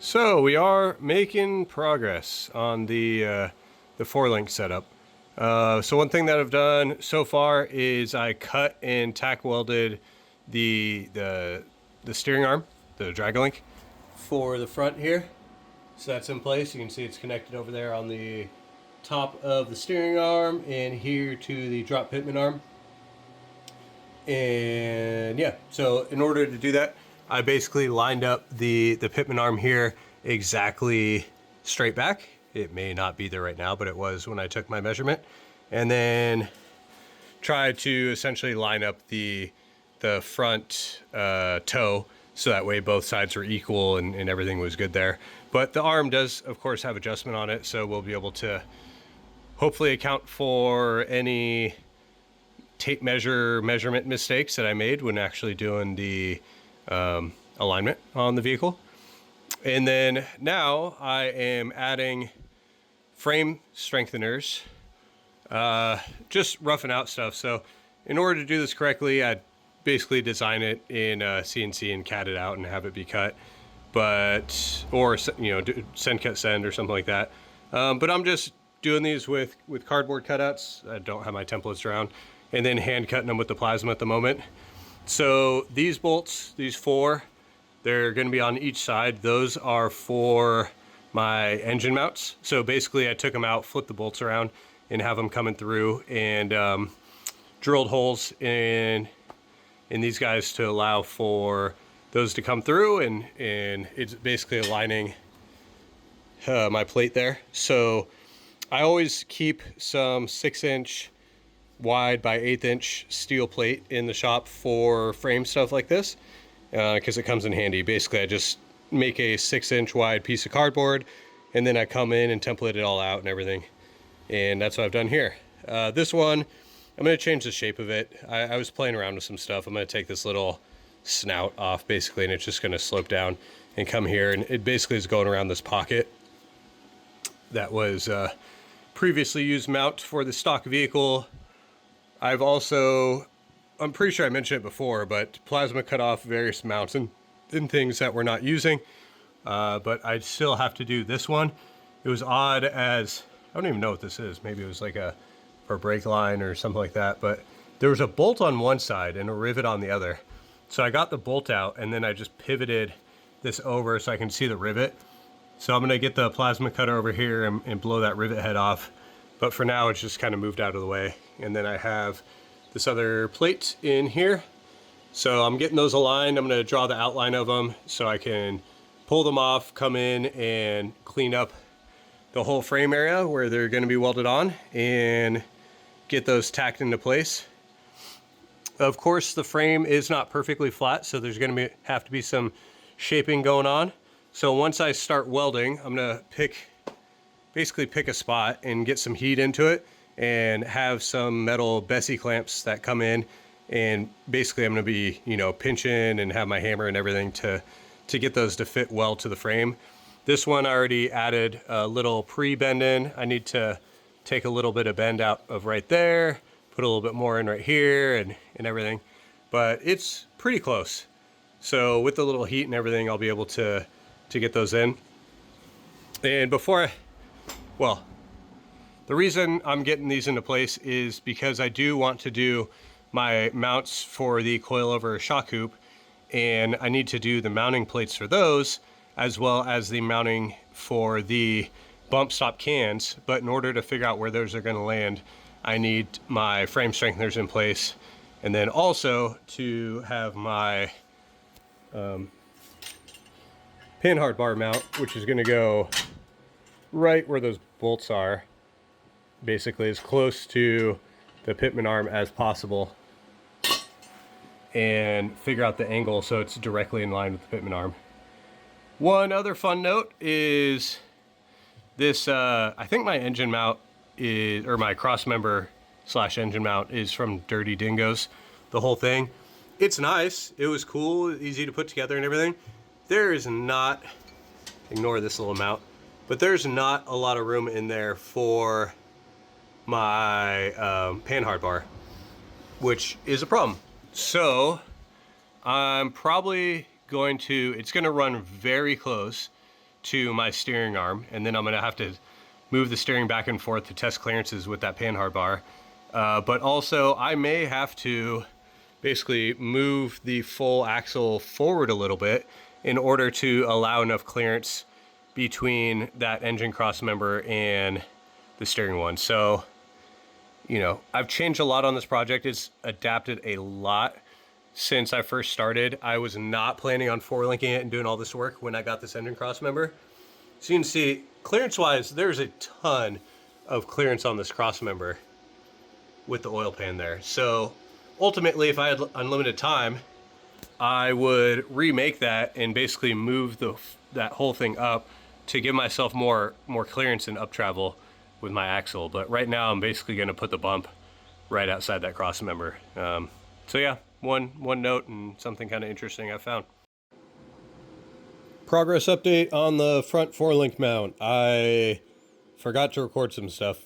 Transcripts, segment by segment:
So we are making progress on the 4-link setup. So one thing that I've done so far is I cut and tack welded the steering arm, the drag link, for the front here. So that's in place. You can see it's connected over there on the top of the steering arm and here to the drop pitman arm. And yeah, so in order to do that, I basically lined up the pitman arm here exactly straight back. It may not be there right now, but it was when I took my measurement. And then tried to essentially line up the front toe so that way both sides were equal and everything was good there. But the arm does, of course, have adjustment on it, so we'll be able to hopefully account for any tape measurement mistakes that I made when actually doing the alignment on the vehicle. And then now I am adding frame strengtheners, just roughing out stuff. So in order to do this correctly, I'd basically design it in CNC and CAD it out and have it be cut, or send cut send or something like that. But I'm just doing these with cardboard cutouts. I don't have my templates around, and then hand cutting them with the plasma at the moment. So these bolts, these 4, they're going to be on each side. Those are for my engine mounts. So basically I took them out, flipped the bolts around, and have them coming through, and drilled holes in these guys to allow for those to come through, and it's basically aligning my plate there. So I always keep some 6-inch wide by 1/8-inch steel plate in the shop for frame stuff like this, because it comes in handy. Basically I just make a 6-inch wide piece of cardboard, and then I come in and template it all out and everything, and that's what I've done here. This one, I'm going to change the shape of it. I was playing around with some stuff. I'm going to take this little snout off basically, and it's just going to slope down and come here, and it basically is going around this pocket that was previously used mount for the stock vehicle. I've also, I'm pretty sure I mentioned it before, but plasma cut off various mounts and things that we're not using, but I still have to do this one. It was odd, as I don't even know what this is. Maybe it was like for brake line or something like that, but there was a bolt on one side and a rivet on the other. So I got the bolt out, and then I just pivoted this over so I can see the rivet. So I'm gonna get the plasma cutter over here and blow that rivet head off. But for now, it's just kind of moved out of the way. And then I have this other plate in here. So I'm getting those aligned. I'm gonna draw the outline of them so I can pull them off, come in and clean up the whole frame area where they're gonna be welded on, and get those tacked into place. Of course, the frame is not perfectly flat, so there's gonna have to be some shaping going on. So once I start welding, I'm gonna basically pick a spot and get some heat into it, and have some metal Bessie clamps that come in, and basically I'm gonna be, pinching and have my hammer and everything to get those to fit well to the frame. This one I already added a little pre-bend in. I need to take a little bit of bend out of right there, put a little bit more in right here and everything, but it's pretty close. So with the little heat and everything, I'll be able to get those in. And the reason I'm getting these into place is because I do want to do my mounts for the coilover shock hoop, and I need to do the mounting plates for those, as well as the mounting for the bump stop cans. But in order to figure out where those are going to land, I need my frame strengtheners in place, and then also to have my pin hard bar mount, which is going to go right where those bolts are, basically as close to the pitman arm as possible, and figure out the angle so it's directly in line with the pitman arm. One other fun note is this, I think my engine mount is, or my cross member / engine mount is from Dirty Dingoes, the whole thing. It's nice, it was cool, easy to put together and everything. There is not, ignore this little mount, but there's not a lot of room in there for my pan hard bar, which is a problem. So I'm probably going to, it's going to run very close to my steering arm, and then I'm gonna have to move the steering back and forth to test clearances with that panhard bar. But also I may have to basically move the full axle forward a little bit in order to allow enough clearance between that engine cross member and the steering one. So, you know, I've changed a lot on this project. It's adapted a lot since I first started. I was not planning on four-linking it and doing all this work when I got this engine cross member. So you can see, clearance-wise, there's a ton of clearance on this cross member with the oil pan there. So ultimately, if I had unlimited time, I would remake that and basically move that whole thing up to give myself more clearance and up travel with my axle. But right now I'm basically going to put the bump right outside that cross member. So yeah, one note and something kind of interesting I found. Progress update on the front four-link mount. I forgot to record some stuff.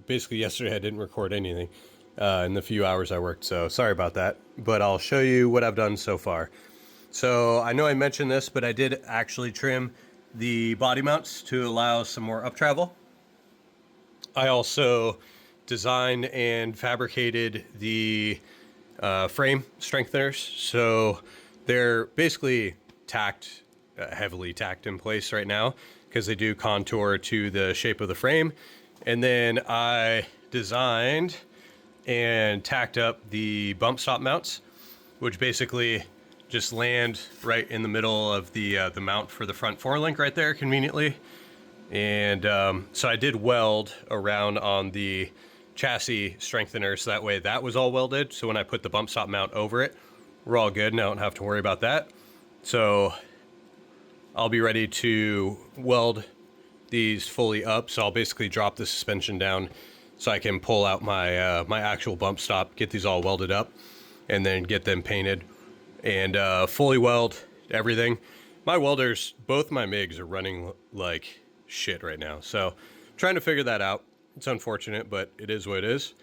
Basically yesterday I didn't record anything in the few hours I worked, so sorry about that. But I'll show you what I've done so far. So I know I mentioned this, but I did actually trim the body mounts to allow some more up travel. I also designed and fabricated the frame strengtheners. So they're basically tacked, heavily tacked in place right now because they do contour to the shape of the frame. And then I designed and tacked up the bump stop mounts, which basically just land right in the middle of the mount for the front four-link right there conveniently. And so I did weld around on the chassis strengthener, so that way that was all welded. So when I put the bump stop mount over it, we're all good and I don't have to worry about that. So I'll be ready to weld these fully up. So I'll basically drop the suspension down so I can pull out my my actual bump stop, get these all welded up, and then get them painted and fully weld everything. My welders, both my MIGs are running like shit right now. So trying to figure that out. It's unfortunate, but it is what it is.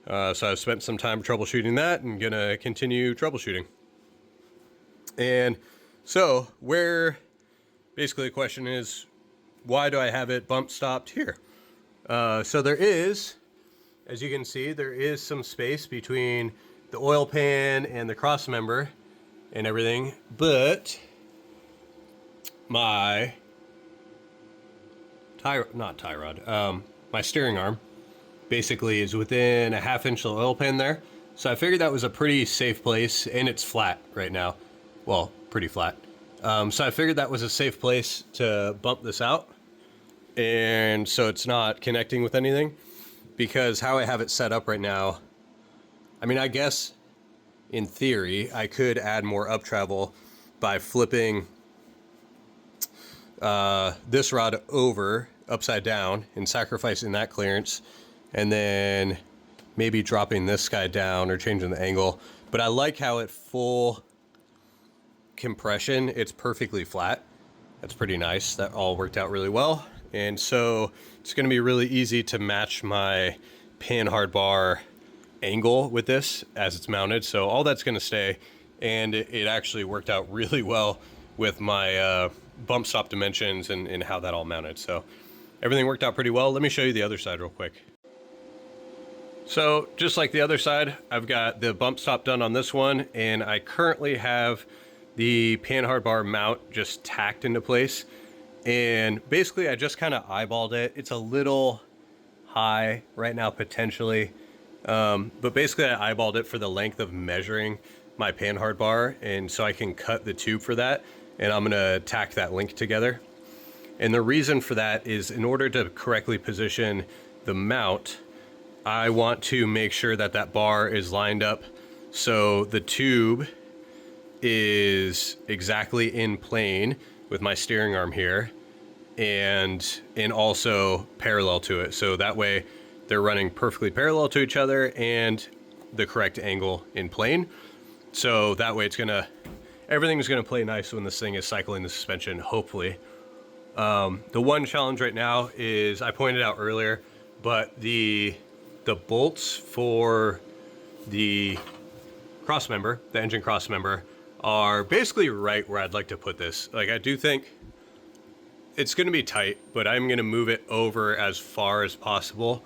So I've spent some time troubleshooting that and gonna continue troubleshooting. And so basically the question is, why do I have it bump stopped here? So there is, as you can see, there is some space between the oil pan and the cross member and everything, but my my steering arm basically is within a 1/2 inch of the oil pan there. So I figured that was a pretty safe place, and it's flat right now. Well, pretty flat. So I figured that was a safe place to bump this out. And so it's not connecting with anything, because how I have it set up right now, I mean, I guess in theory, I could add more up travel by flipping this rod over upside down and sacrificing that clearance, and then maybe dropping this guy down or changing the angle. But I like how at full compression, it's perfectly flat. That's pretty nice. That all worked out really well. And so it's going to be really easy to match my panhard bar angle with this as it's mounted. So all that's going to stay, and it actually worked out really well with my bump stop dimensions and how that all mounted. So everything worked out pretty well. Let me show you the other side real quick. So just like the other side, I've got the bump stop done on this one, and I currently have the panhard bar mount just tacked into place. And basically I just kind of eyeballed it. It's a little high right now potentially, but basically I eyeballed it for the length of measuring my panhard bar, and so I can cut the tube for that, and I'm gonna tack that link together. And the reason for that is, in order to correctly position the mount, I want to make sure that that bar is lined up so the tube is exactly in plane with my steering arm here, and also parallel to it. So that way they're running perfectly parallel to each other and the correct angle in plane. So that way everything's gonna play nice when this thing is cycling the suspension, hopefully. The one challenge right now is, I pointed out earlier, but the bolts for the cross member, the engine cross member, are basically right where I'd like to put this. Like, I do think it's going to be tight, but I'm going to move it over as far as possible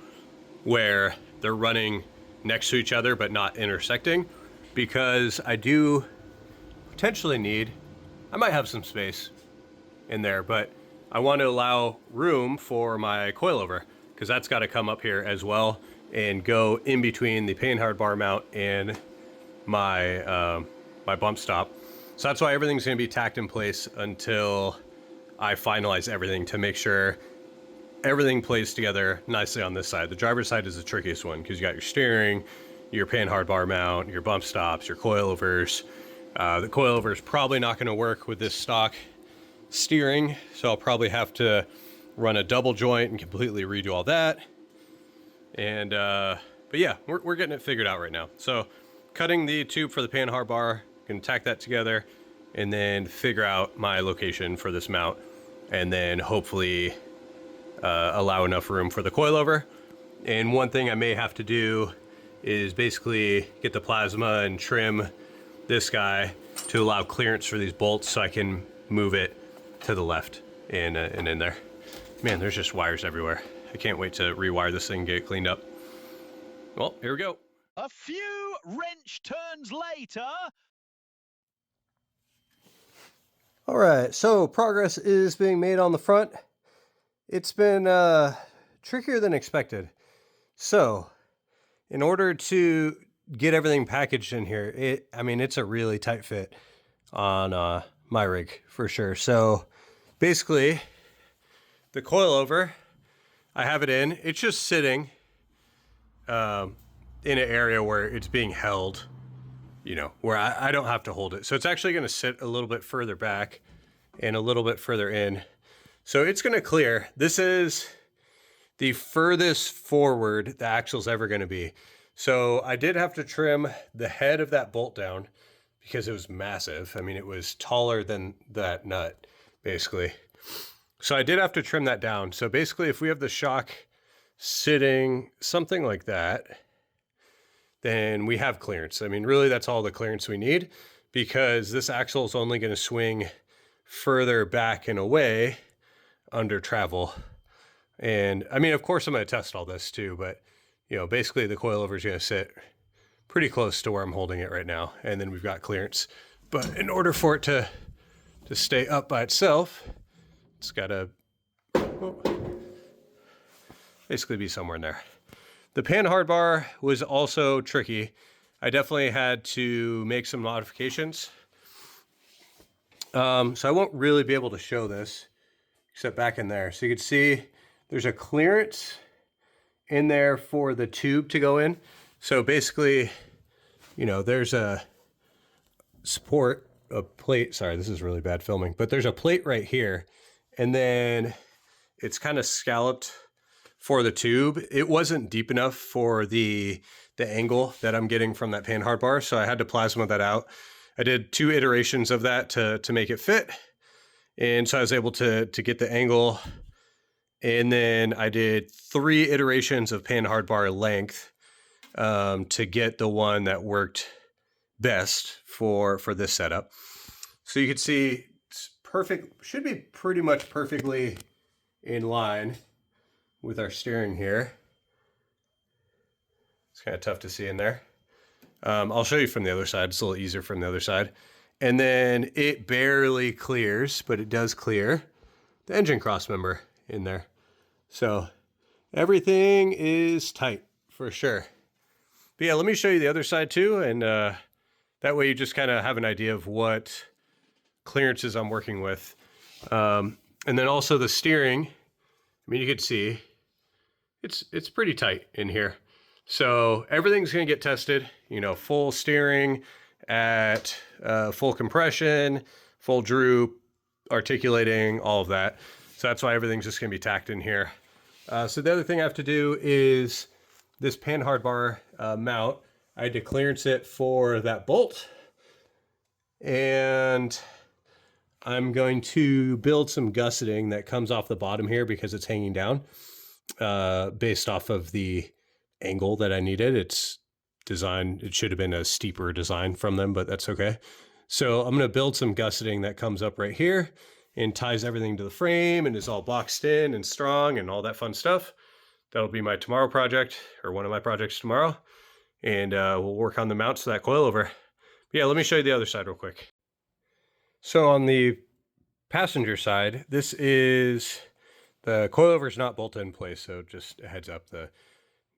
where they're running next to each other but not intersecting, because I do potentially need, I might have some space in there, but I want to allow room for my coilover, because that's got to come up here as well and go in between the panhard bar mount and my my bump stop. So that's why everything's going to be tacked in place until I finalize everything, to make sure everything plays together nicely on this side. The driver's side is the trickiest one, because you got your steering, your panhard bar mount, your bump stops, your coilovers. The coilover is probably not going to work with this stock steering, so I'll probably have to run a double joint and completely redo all that. And but yeah, we're getting it figured out right now. So cutting the tube for the panhard bar, gonna tack that together, and then figure out my location for this mount, and then hopefully allow enough room for the coilover. And one thing I may have to do is basically get the plasma and trim this guy to allow clearance for these bolts, so I can move it to the left and in there. Man, there's just wires everywhere. I can't wait to rewire this thing and get it cleaned up. Well, here we go. A few wrench turns later. All right, so progress is being made on the front. It's been trickier than expected. So in order to get everything packaged in here, it's a really tight fit on my rig for sure. So basically the coilover, I have it in, it's just sitting in an area where it's being held, you know, where I don't have to hold it. So it's actually going to sit a little bit further back and a little bit further in. So it's going to clear. This is the furthest forward the axle's ever going to be. So I did have to trim the head of that bolt down because it was massive. I mean, it was taller than that nut, basically. So I did have to trim that down. So basically, if we have the shock sitting something like that, then we have clearance. I mean, really, that's all the clearance we need, because this axle is only going to swing further back and away under travel. And I mean, of course, I'm going to test all this too, but you know, basically the coilover is going to sit pretty close to where I'm holding it right now. And then we've got clearance. But in order for it to stay up by itself, it's got to basically be somewhere in there. The panhard bar was also tricky. I definitely had to make some modifications. So I won't really be able to show this except back in there. So you can see there's a clearance in there for the tube to go in. So basically, you know, there's a support, a plate. Sorry, this is really bad filming, but there's a plate right here. And then it's kind of scalloped for the tube. It wasn't deep enough for the angle that I'm getting from that panhard bar. So I had to plasma that out. I did 2 iterations of that to make it fit. And so I was able to get the angle. And then I did 3 iterations of panhard bar length to get the one that worked best for this setup. So you can see it's perfect, should be pretty much perfectly in line with our steering here. It's kind of tough to see in there. I'll show you from the other side. It's a little easier from the other side. And then it barely clears, but it does clear the engine cross member in there. So everything is tight for sure. But yeah, let me show you the other side too. And that way you just kind of have an idea of what clearances I'm working with. And then also the steering, I mean, you can see it's pretty tight in here. So everything's going to get tested, you know, full steering at full compression, full droop, articulating, all of that. So that's why everything's just going to be tacked in here. So the other thing I have to do is this panhard bar mount. I had to clearance it for that bolt. And I'm going to build some gusseting that comes off the bottom here because it's hanging down based off of the angle that I needed. It's designed, it should have been a steeper design from them, but that's okay. So I'm going to build some gusseting that comes up right here and ties everything to the frame and is all boxed in and strong and all that fun stuff. That'll be my tomorrow project, or one of my projects tomorrow. And we'll work on the mounts to that coilover. But yeah, let me show you the other side real quick. So on the passenger side, this is, the coilover is not bolted in place, so just a heads up,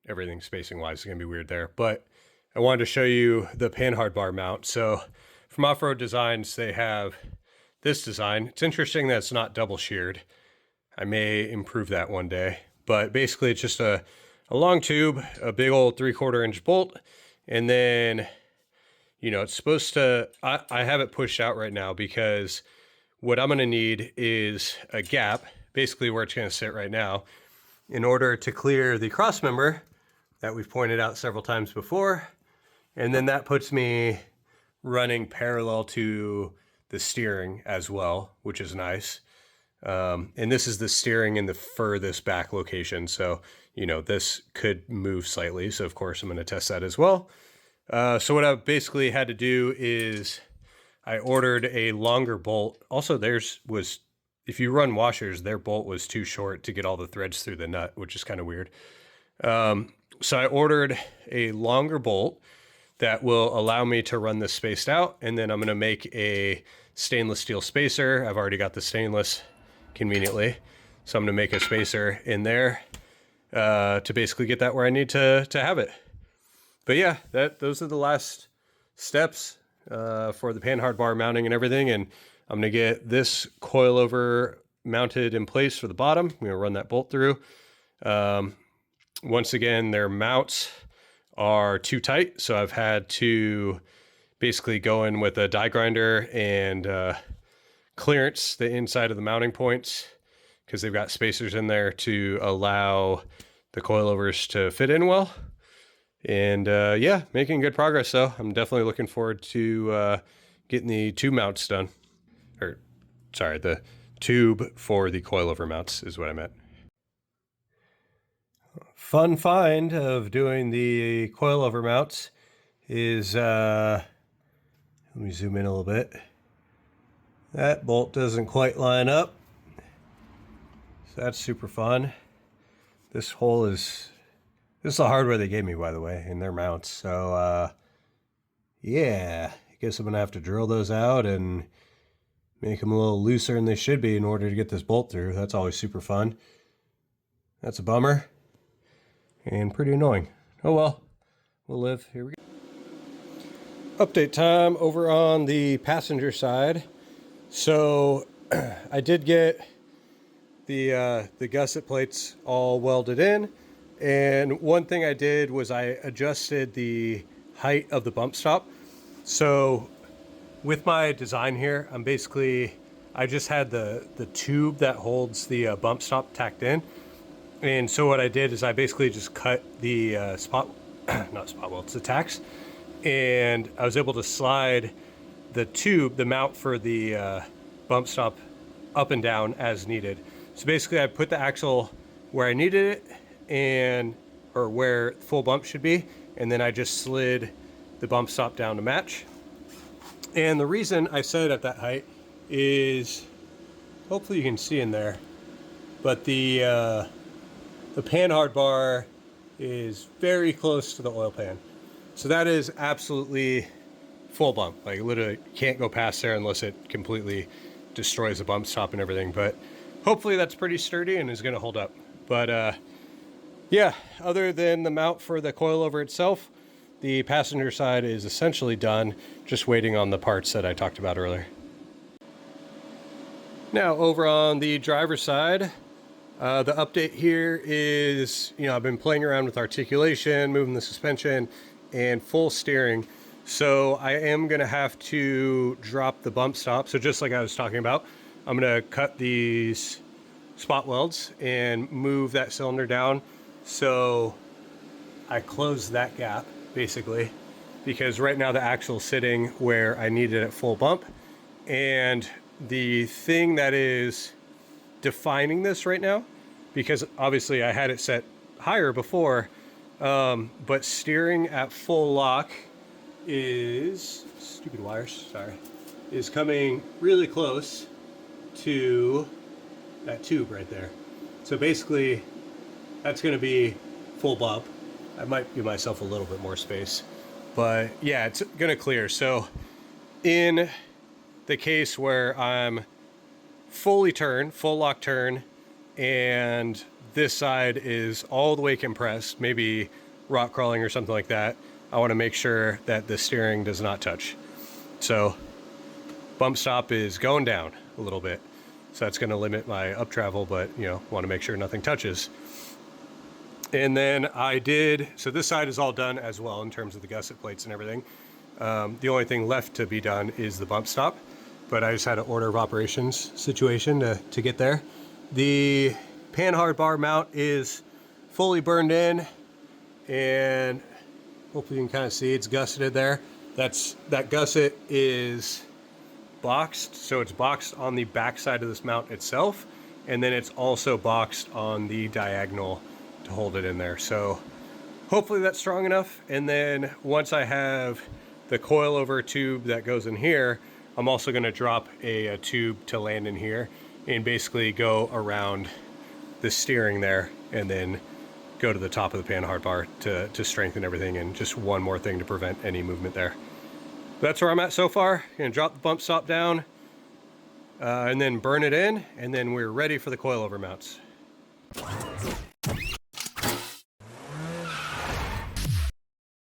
everything spacing wise is gonna be weird there. But I wanted to show you the panhard bar mount. So from Offroad Designs, they have this design. It's interesting that it's not double sheared. I may improve that one day. But basically it's just a long tube, a big old 3/4 inch bolt, and then, you know, it's supposed to, I have it pushed out right now because what I'm gonna need is a gap, basically where it's gonna sit right now, in order to clear the cross member that we've pointed out several times before. And then that puts me running parallel to the steering as well, which is nice. And this is the steering in the furthest back location. So, you know, this could move slightly. So of course I'm going to test that as well. So what I basically had to do is I ordered a longer bolt. Also theirs was, if you run washers, their bolt was too short to get all the threads through the nut, which is kind of weird. So I ordered a longer bolt that will allow me to run this spaced out. And then I'm going to make a stainless steel spacer. I've already got the stainless conveniently. So I'm going to make a spacer in there to basically get that where I need to have it. But yeah, those are the last steps for the panhard bar mounting and everything. And I'm going to get this coilover mounted in place for the bottom. I'm going to run that bolt through. Once again, their mounts are too tight, so I've had to basically go in with a die grinder and clearance the inside of the mounting points, because they've got spacers in there to allow the coilovers to fit in well. And yeah, making good progress though. I'm definitely looking forward to getting the tube mounts done. Or, sorry, the tube for the coilover mounts is what I meant. Fun find of doing the coilover mounts is, let me zoom in a little bit. That bolt doesn't quite line up. So that's super fun. This hole is, this is the hardware they gave me, by the way, in their mounts. So, yeah, I guess I'm going to have to drill those out and make them a little looser than they should be in order to get this bolt through. That's always super fun. That's a bummer. And pretty annoying. Oh well, we'll live. Here we go. Update time over on the passenger side. So I did get the gusset plates all welded in, and one thing I did was I adjusted the height of the bump stop. So with my design here, I just had the tube that holds the bump stop tacked in. And so what I did is I basically just cut the not spot welds, the tacks, and I was able to slide the tube, the mount for the bump stop, up and down as needed. So basically I put the axle where I needed it, or where full bump should be, and then I just slid the bump stop down to match. And the reason I set it at that height is, hopefully you can see in there, but the panhard bar is very close to the oil pan. So that is absolutely full bump. Like literally can't go past there unless it completely destroys the bump stop and everything. But hopefully that's pretty sturdy and is gonna hold up. But yeah, other than the mount for the coilover itself, the passenger side is essentially done. Just waiting on the parts that I talked about earlier. Now over on the driver's side, the update here is, you know, I've been playing around with articulation, moving the suspension, and full steering. So I am going to have to drop the bump stop. So just like I was talking about, I'm going to cut these spot welds and move that cylinder down. So I close that gap, basically, because right now the axle's sitting where I need it at full bump. And the thing that is defining this right now, because obviously I had it set higher before, but steering at full lock is, stupid wires, sorry, is coming really close to that tube right there. So basically, that's going to be full bob. I might give myself a little bit more space, but yeah, it's going to clear. So in the case where I'm full lock turn, and this side is all the way compressed, maybe rock crawling or something like that, I want to make sure that the steering does not touch. So bump stop is going down a little bit. So that's going to limit my up travel, but you know, want to make sure nothing touches. And then so this side is all done as well in terms of the gusset plates and everything. The only thing left to be done is the bump stop, but I just had an order of operations situation to get there. The panhard bar mount is fully burned in, and hopefully you can kind of see it's gusseted there. That gusset is boxed, so it's boxed on the back side of this mount itself, and then it's also boxed on the diagonal to hold it in there. So hopefully that's strong enough. And then once I have the coilover tube that goes in here, I'm also going to drop a tube to land in here and basically go around the steering there and then go to the top of the panhard bar to strengthen everything, and just one more thing to prevent any movement there. That's where I'm at so far. Gonna drop the bump stop down and then burn it in, and then we're ready for the coilover mounts.